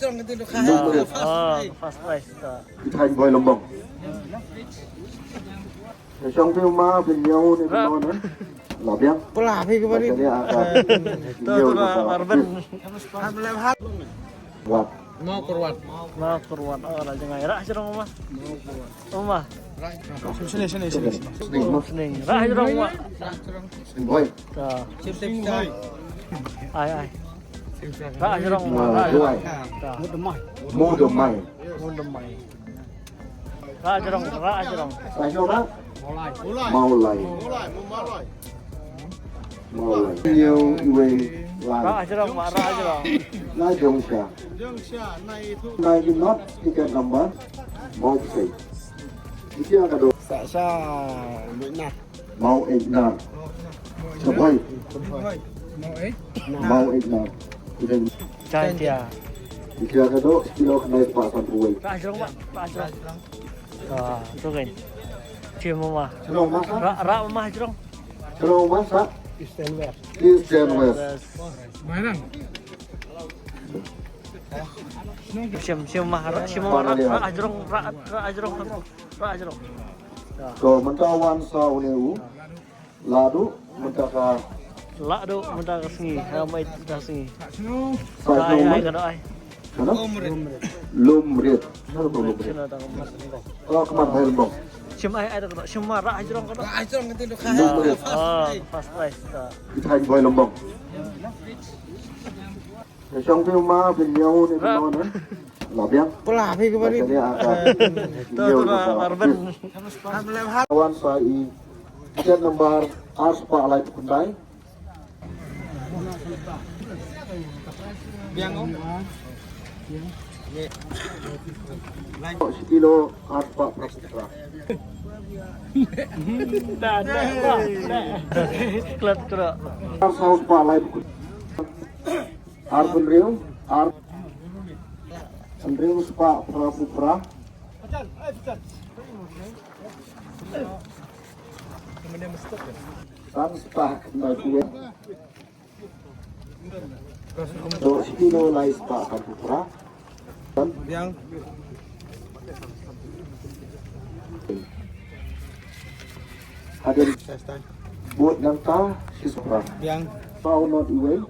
trong cái được Fast price. Thành vòi lồng bông. Trong phim ma bên nhau nên nó nữa. Là biết. Pola thì cái Cái này Tuh Marben. Wat. mau kurwan. Mau keruan orang jangan rah jerong mah. Omah. Sini. Sening. Rah jerong mah. Sinh vòi. Tuh. Sip. Ai. Rah jerong mah. Mà Rah. đuôi. Tuh. Mua được mày. Mundem mai. Rah jerong. Tại sao đó? Mau lầy. Nhiều người Rah lại jerong mah. Rah jerong. lai dòng xà. Nay đi nót đi cái nằm bát. Mau xì. Đi kia cả đồ. Sa lưỡi nạt. Mau ịt nạt. Sập hơi. Mau ịt nạt. Đi đây. Cai dia. Di kia cả đồ. Kilo kena pak sampai. Rah jerong mah. Rah jerong. Tuh kan. Cium mah. Kalau masak. Rah mah jerong. Kalau masak. Istenwer. East and West. Mainan. Cium mah. Rah jerong. Rah jerong. Kalau mentawan sau neu. Ladu mentaka. Lak do muda kesini, ramai dah sini. Sai Ai nomor. kada ai. Mana? Lumrit. Mana tu lumrit? Sino tang mas. Oh, kemana helbong? Cium ai ada kada. Cium mah rak jerong kada. Trong cái được Lumrit. Fast price. Di thành vòi lồng bông. Trong phim ma bên nhau nên nó nữa. Là biết. Pola thì cái Cái này Tuh Marben. Kawan saya tiket nomor Arspa Alai Pendai. Kilo Arspa Praputra. Dah. Klat kera. Arspa Alai Arpun Rio. Rio Spa Praputra. San Spa Kendai. So, kilo Lai Spa Praputra. yang Hadir buat nangka si Supra. yang Pau not iwe.